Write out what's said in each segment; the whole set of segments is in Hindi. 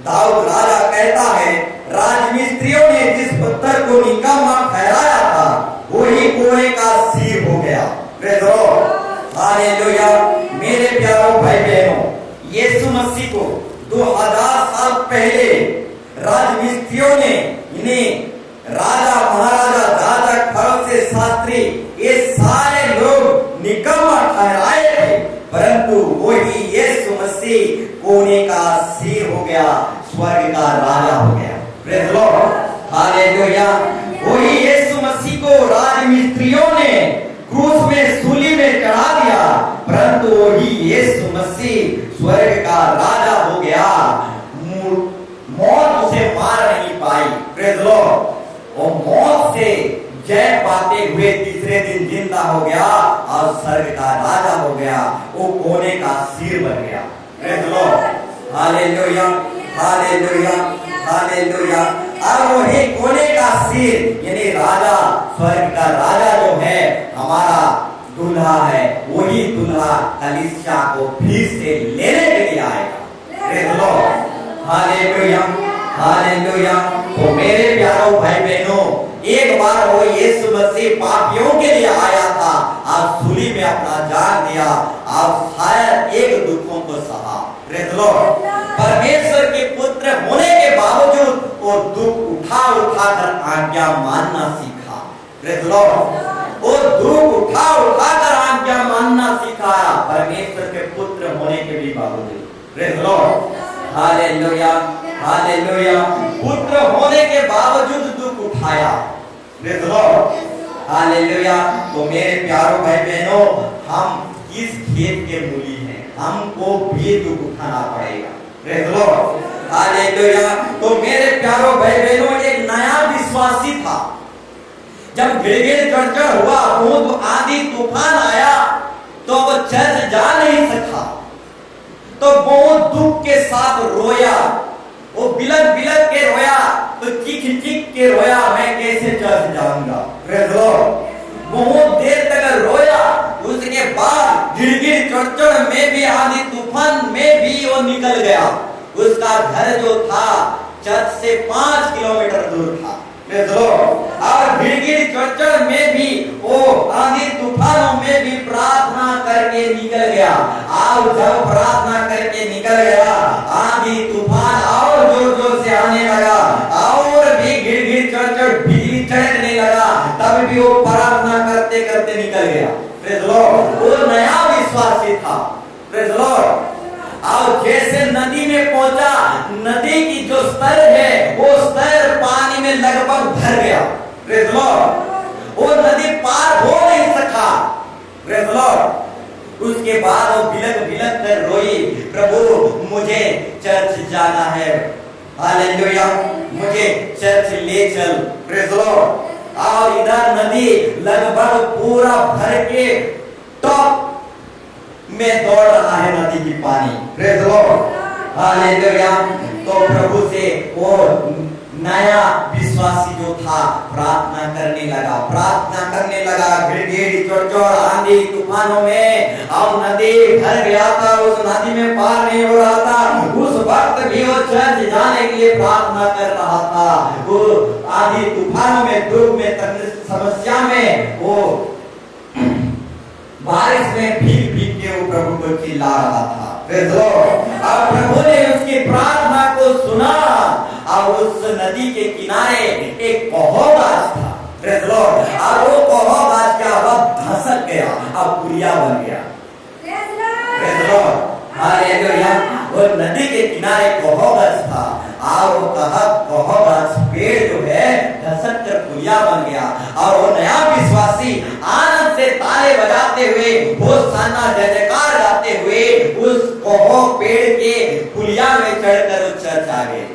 दाऊद राजा कहता है, राजमिस्त्रियों ने जिस पत्थर को निकम्मा ठहराया था वही कोड़े का सिर हो गया। Praise the lord, hallelujah. मेरे प्यारों भाई बहनों, यीशु मसीह को 2000 साल पहले राजमिस्त्रियों ने इन्हें राजा महाराजा जाजक फरीसी शास्त्री ये सारे लोग निकम्मा ठहराए थे, परंतु वही यीशु मसीह कोने का सिर हो गया, स्वर्ग का राजा हो गया। Praise the lord, hallelujah. वही यीशु मसीह को राजमिस्त्रियों ने क्रूस में सूली में चढ़ा दिया, परंतु वही यीशु मसीह स्वर्ग का राजा हो गया। मौत उसे मार नहीं पाई। प्रेज़ द लॉर्ड, वो मौत से जय पाते हुए तीसरे दिन जिंदा हो गया और स्वर्ग का राजा हो गया, वो कोने का सिर बन गया। Praise the lord, hallelujah, hallelujah, hallelujah. और वही कोने का सिर यानी राजा, स्वर्ग का राजा जो है हमारा दूल्हा है, वही दूल्हा कलीसिया को फिर से लेने के लिए आएगा। Praise the lord, hallelujah, hallelujah. तो मेरे प्यारों भाई बहनों, एक बार वो यीशु मसीह पापियों के लिए आया था और सूली में अपना जान दिया और शायद एक दुखों को सहा। प्रेज़ द लॉर्ड, परमेश्वर के पुत्र होने के बावजूद वो दुख उठा उठा कर आज्ञा मानना सीखा। प्रेज़ द लॉर्ड, वो दुख उठा उठा कर आज्ञा मानना सिखाया परमेश्वर के पुत्र होने के भी बावजूद। Praise the lord, hallelujah, hallelujah. पुत्र होने के बावजूद दुख उठाया। Praise the lord, hallelujah. तो मेरे प्यारों भाई बहनों, हम किस खेत के मूली हैं, हमको भी दुख उठाना पड़ेगा। Praise the lord, hallelujah. तो मेरे प्यारों भाई बहनों, एक नया विश्वासी था, जब गिड़गिड़ चढ़ हुआ, बहुत आंधी तूफान आया तो वो चर्च जा नहीं सका, तो बहुत दुख के साथ रोया, वो बिलक बिलक के रोया, तो चीख चीख के रोया, मैं कैसे चर्च जाऊंगा। प्रेज़ द लॉर्ड, बहुत देर तक रोया। उसके बाद गिड़गिड़ चढ़ में भी, आंधी तूफान में भी वो निकल गया। उसका घर जो था चर्च से 5 किलोमीटर दूर था। प्रेज़ द लॉर्ड, और गिड़गिड़ चढ़ में भी, वो आंधी तूफानों में भी प्रार्थना करके निकल गया। और जब प्रार्थना करके निकल गया, आंधी तूफान और जोर जोर से आने लगा और भी गिड़गिड़ चढ़ बिजली चढ़ने लगा, तब भी वो प्रार्थना करते करते निकल गया। प्रेज़ द लॉर्ड, वो नया विश्वासी था। प्रेज़ द लॉर्ड, और जैसे नदी में पहुंचा, नदी की जो स्तर है वो स्तर पानी में लगभग भर गया। प्रेज़ द लॉर्ड, वो नदी पार हो नहीं सका। प्रेज़ द लॉर्ड, उसके बाद वो बिलक बिलक कर रोई, प्रभु मुझे चर्च जाना है, हालेलुया, मुझे चर्च ले चल। प्रेज़ द लॉर्ड, और इधर नदी लगभग पूरा भर के टॉप में दौड़ रहा है नदी की पानी। Praise the lord, hallelujah. तो प्रभु से वो नया विश्वासी जो था प्रार्थना करने लगा, प्रार्थना करने लगा, गिड़गिड़ चढ़ आंधी तूफानों में, और नदी भर गया था, उस नदी में पार नहीं हो रहा था। उस वक्त भी वो चर्च जाने के लिए प्रार्थना कर रहा था। वो आंधी तूफानों में, दुख में, समस्या में, वो बारिश में भीग भीग के वो प्रभु को चिल्ला रहा था। प्रेज़ द लॉर्ड, और प्रभु ने उसकी प्रार्थना को सुना और उस नदी के किनारे एक कहो गाछ था। प्रेज़ द लॉर्ड, और वो कहो गाछ का अब धसक गया और पुलिया बन गया। Praise the lord, hallelujah. वो नदी के किनारे कहो गाछ था और वो कहो गाछ पेड़ जो है धसक कर पुलिया बन गया, और वो नया विश्वासी आनंद से ताले बजाते हुए, होशाना जय जयकार गाते हुए उस कहो पेड़ के पुलिया में चढ़कर उस चर्च आ गए।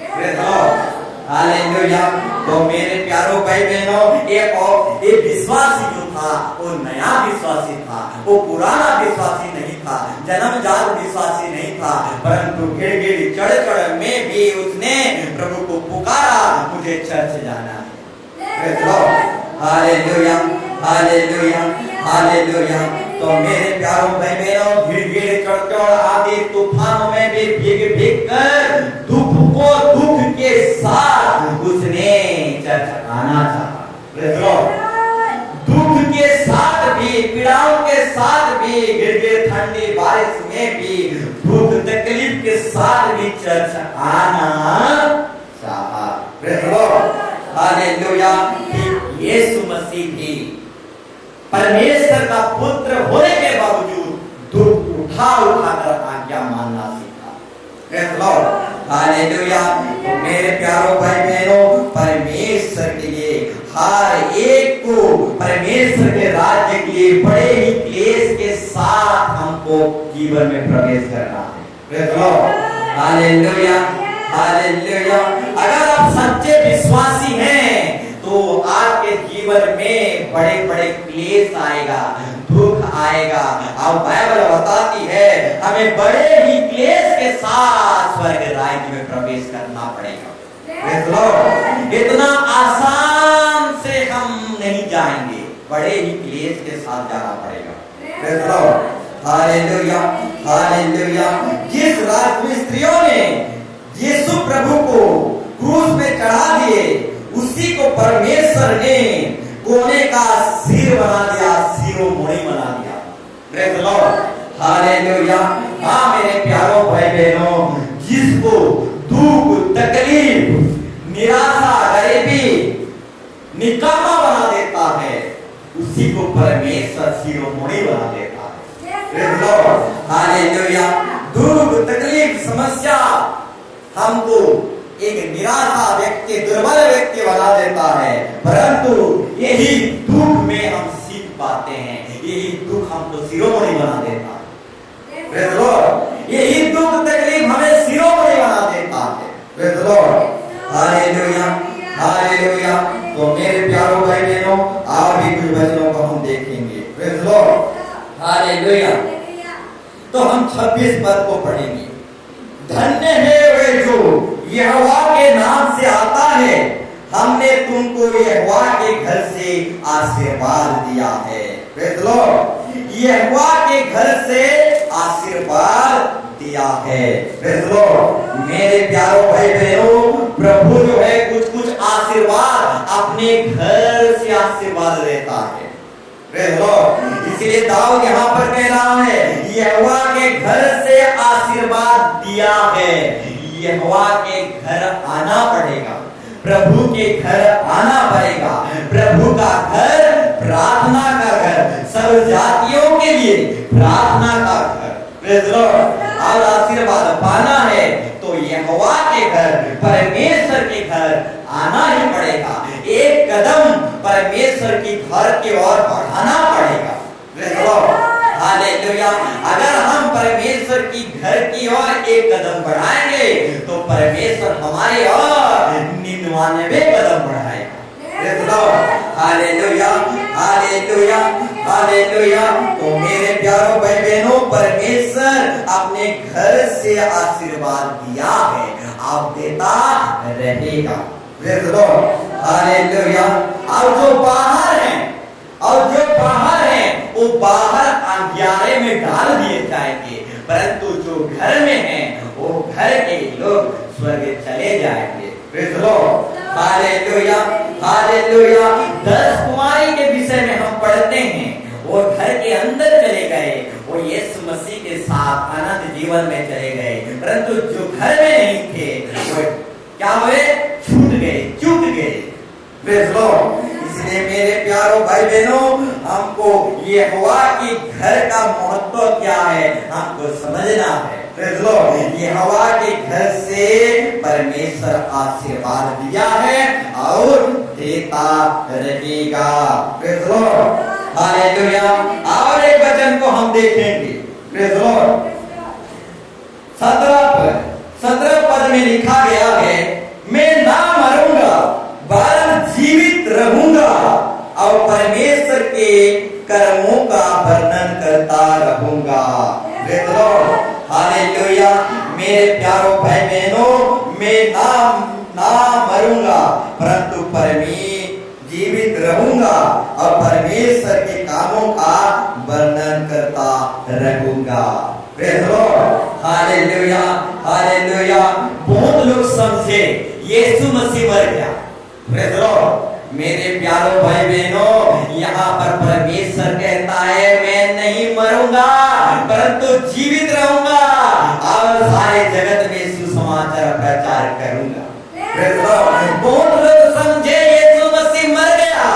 Praise the lord, hallelujah. तो मेरे प्यारों भाई बहनों, एक विश्वासी जो था वो नया विश्वासी था, वो पुराना विश्वासी नहीं था, जन्मजात विश्वासी नहीं था, परंतु गिड़गिड़ चढ़ में भी उसने प्रभु को पुकारा, मुझे चर्च जाना है। Praise the lord, hallelujah, hallelujah, hallelujah. तो मेरे प्यारों भाई बहनों, गिड़गिड़ चढ़ आंधी तूफानों में भी भीग भीग कर दुख चर्च आना चाहा। Praise the lord, hallelujah. यीशु मसीह भी परमेश्वर का पुत्र होने के बावजूद दुख उठा उठाकर आज्ञा मानना सीखा। Praise the lord, hallelujah. मेरे प्यारों भाई बहनों, परमेश्वर के लिए हर एक को परमेश्वर के राज्य के लिए बड़े ही क्लेश के साथ हमको जीवन में प्रवेश करना है। Praise the lord, hallelujah, hallelujah. अगर आप सच्चे विश्वासी हैं तो आपके जीवन में बड़े बड़े क्लेश आएगा, दुख आएगा। और बाइबल बताती है हमें बड़े ही क्लेश के साथ स्वर्ग राज्य में प्रवेश करना पड़ेगा। प्रेज़ द लॉर्ड, इतना आसान से हम नहीं जाएंगे, बड़े ही क्लेश के साथ जाना पड़ेगा। Praise the lord, hallelujah, hallelujah. जिस राजमिस्त्रियों ने यीशु प्रभु को क्रूस पे चढ़ा दिए, उसी को परमेश्वर ने कोने का सिर बना दिया, शिरोमणि बना दिया। Praise the lord, hallelujah. हाँ मेरे प्यारों भाई बहनों, जिसको दुख, तकलीफ, निराशा, गरीबी निकामा बना देता है, उसी को परमेश्वर शिरोमणि बना देता है। Praise the lord, hallelujah. दुख, तकलीफ, समस्या हमको एक निराशा व्यक्ति, दुर्बल व्यक्ति बना देता है, परंतु यही दुख में हम सीख पाते हैं, यही दुख हमको शिरोमणि बना देता है। प्रेज़ द लॉर्ड, यही दुख तकलीफ हमें शिरोमणि बना देता है। Praise the lord, hallelujah, hallelujah. तो मेरे प्यारों भाई बहनों, और भी कुछ वचनों को हम देखेंगे। Praise the lord, hallelujah. तो हम 26 पद को पढ़ेंगे। धन्य है वे जो यहोवा के नाम से आता है, हमने तुमको यहोवा के घर से आशीर्वाद दिया है। प्रेज़ द लॉर्ड, यहोवा के घर से आशीर्वाद दिया है। प्रेज़ द लॉर्ड, मेरे प्यारों भाई बहनों, प्रभु जो है कुछ कुछ आशीर्वाद अपने घर से आशीर्वाद देता है। प्रेज़ द लॉर्ड, इसलिए दाऊद यहाँ पर कह रहा है यहोवा के घर से आशीर्वाद दिया है। यहोवा के घर आना पड़ेगा, प्रभु के घर आना पड़ेगा। प्रभु का घर प्रार्थना का घर, सब जातियों के लिए प्रार्थना का घर। प्रेज़ द लॉर्ड, और आशीर्वाद पाना है तो यहोवा के घर, परमेश्वर के घर आना ही पड़ेगा। एक कदम परमेश्वर की घर की ओर बढ़ाना पड़ेगा। Praise the lord, hallelujah. अगर हम परमेश्वर की घर की ओर एक कदम बढ़ाएंगे तो परमेश्वर हमारे ओर 99 कदम बढ़ाएगा। Praise the lord, hallelujah, hallelujah, hallelujah. तो मेरे प्यारों भाई बहनों, परमेश्वर अपने घर से आशीर्वाद दिया है, आप देता रहेगा। Praise the lord, hallelujah. और जो बाहर हैं, वो बाहर अंधियारे में डाल दिए जाएंगे, परंतु जो घर में हैं वो घर के लोग स्वर्ग चले जाएंगे। Praise the lord, hallelujah, hallelujah. 10 कुमारी के विषय में हम पढ़ते हैं, वो घर के अंदर चले गए, वो यीशु मसीह के साथ अनंत जीवन में चले गए, परंतु जो घर में नहीं थे वो क्या हुए? छूट गए, चूक गए। प्रेज़ द लॉर्ड, इसलिए मेरे प्यारों भाई बहनों, हमको यहोवा की घर का महत्व क्या है हमको समझना है। प्रेज़ द लॉर्ड, यहोवा के घर से परमेश्वर आशीर्वाद दिया है और देता रहेगा। Praise the lord, hallelujah. और एक वचन को हम देखेंगे। प्रेज़ द लॉर्ड, 17 पद में लिखा गया है, मैं ना मरूंगा वरन जीवित रहूंगा और परमेश्वर के कर्मों का वर्णन करता रहूंगा। Praise the lord, hallelujah. मेरे प्यारों भाई बहनों, मैं ना मरूंगा परंतु जीवित रहूंगा और परमेश्वर के कामों का वर्णन करता रहूंगा। Praise the lord, hallelujah, hallelujah. बहुत लोग समझे यीशु मसीह मर गया। प्रेज़ द लॉर्ड, मेरे प्यारों भाई बहनों, यहाँ पर परमेश्वर कहता है मैं नहीं मरूंगा परंतु जीवित रहूंगा और सारे जगत में सुसमाचार सुसमाचार प्रचार करूंगा। Praise the Lord। बहुत लोग समझे यीशु मसीह मर गया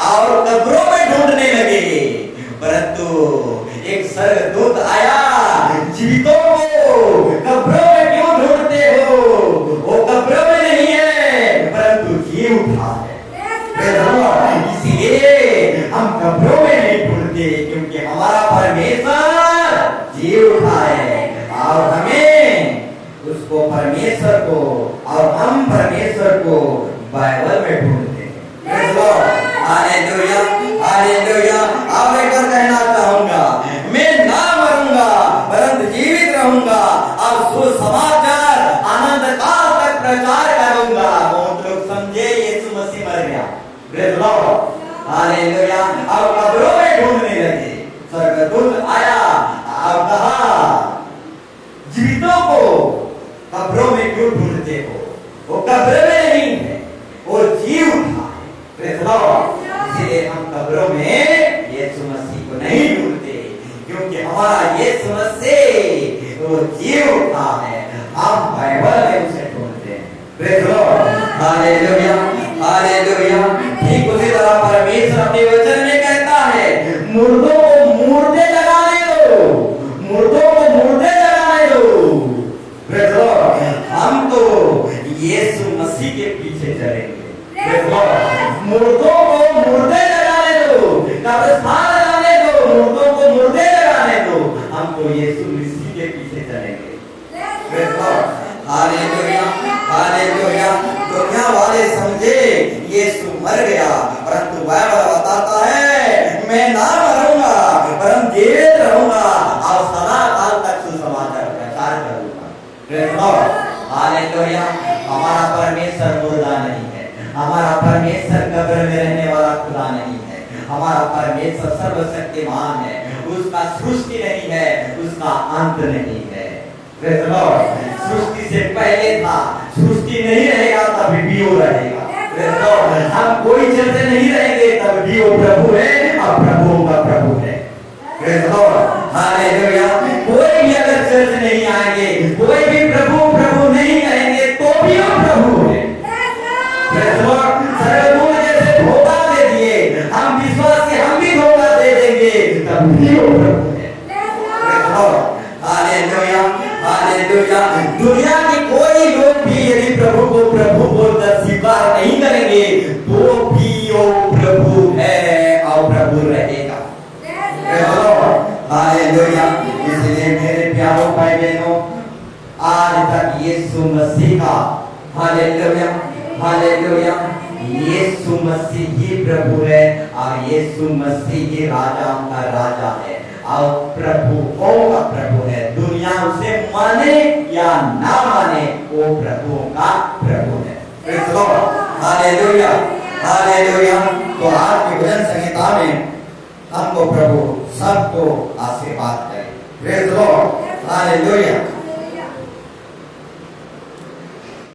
और कब्रों में ढूंढने लगे, परंतु एक स्वर्गदूत आया, जीवितों को कब्रों में क्यों ढूंढते हो, वो कब्रों में नहीं है परंतु जी उठा है। इसीलिए हम कब्रों में नहीं ढूंढते, क्योंकि हमारा परमेश्वर जी उठा है और हमें उसको परमेश्वर को और हम परमेश्वर को बाइबल में ढूंढते हैं। Hallelujah hallelujah. अब एक बार कहना चाहूंगा, मैं ना मरूंगा परंतु जीवित रहूंगा और सुसमाचार आनंद काल तक प्रचार करूंगा। बहुत लोग समझे यीशु मसीह मर गया। Praise Lord hallelujah. अब कब्रों में ढूंढने लगे, स्वर्गदूत आया और कहा, जीवितों को कब्रों में क्यों ढूंढते हो, वो कब्र में नहीं है, वो जी उठा है। Praise Lord. इसलिए हम कब्रों में यीशु मसीह को नहीं ढूंढते, क्योंकि हमारा यीशु मसीह वो जी उठा है, हम बाइबल में उसे ढूंढते हैं। Praise Lord hallelujah hallelujah. ठीक उसी तरह परमेश्वर अपने वचन में कहता है, मुर्दों को मुर्दे लगाने दो, मुर्दों को मुर्दे लगाने दो। Praise Lord. हम तो यीशु मसीह के पीछे चलेंगे। Praise Lord. मुर्दों को मुर्दे लगाने दो, कब्रिस्तान लगाने दो, मुर्दों को मुर्दे लगाने दो, हम तो यीशु मसीह के पीछे चलेंगे। Praise Lord hallelujah hallelujah. दुनिया वाले समझे यीशु मर गया, परंतु बाइबल बताता है मैं ना मरूंगा परंतु जीवित रहूंगा और सदा काल तक सुसमाचार प्रचार करूंगा। Praise Lord hallelujah. हमारा परमेश्वर मुर्दा नहीं है, हमारा परमेश्वर कब्र में रहने वाला खुदा नहीं है, हमारा परमेश्वर सर्वशक्तिमान है, उसका सृष्टि नहीं है, उसका अंत नहीं है। Praise Lord. सृष्टि से पहले था, सृष्टि नहीं रहेगा तभी भी वो रहेगा। Praise Lord. हम कोई चलते नहीं रहेंगे तब भी वो प्रभु है और प्रभुओं का प्रभु है। Praise Lord hallelujah. कोई भी अगर चर्च नहीं आएंगे, कोई भी प्रभु प्रभु नहीं कहेंगे तो भी वो प्रभु है। Praise Lord. सर्वदूत जैसे धोखा दे दिए, हम विश्वास के हम भी धोखा दे देंगे तब भी वो प्रभु है। Praise Lord hallelujah hallelujah. दुनिया के कोई लोग भी यदि प्रभु को प्रभु बोलकर स्वीकार नहीं करेंगे तो भी वो प्रभु है और प्रभु रहेगा। हालेलुया। इसलिए मेरे प्यारों भाई बहनों, आज तक यीशु मसीह का हालेलुया हालेलुया, यीशु मसीह ही प्रभु है और यीशु मसीह ही राजाओं का राजा है और प्रभुओं का प्रभु है। दुनिया उसे माने या ना माने, वो प्रभुओं का प्रभु है। Praise Lord hallelujah hallelujah. तो आज की भजन संहिता में हमको प्रभु सबको आशीर्वाद करे। Praise Lord hallelujah.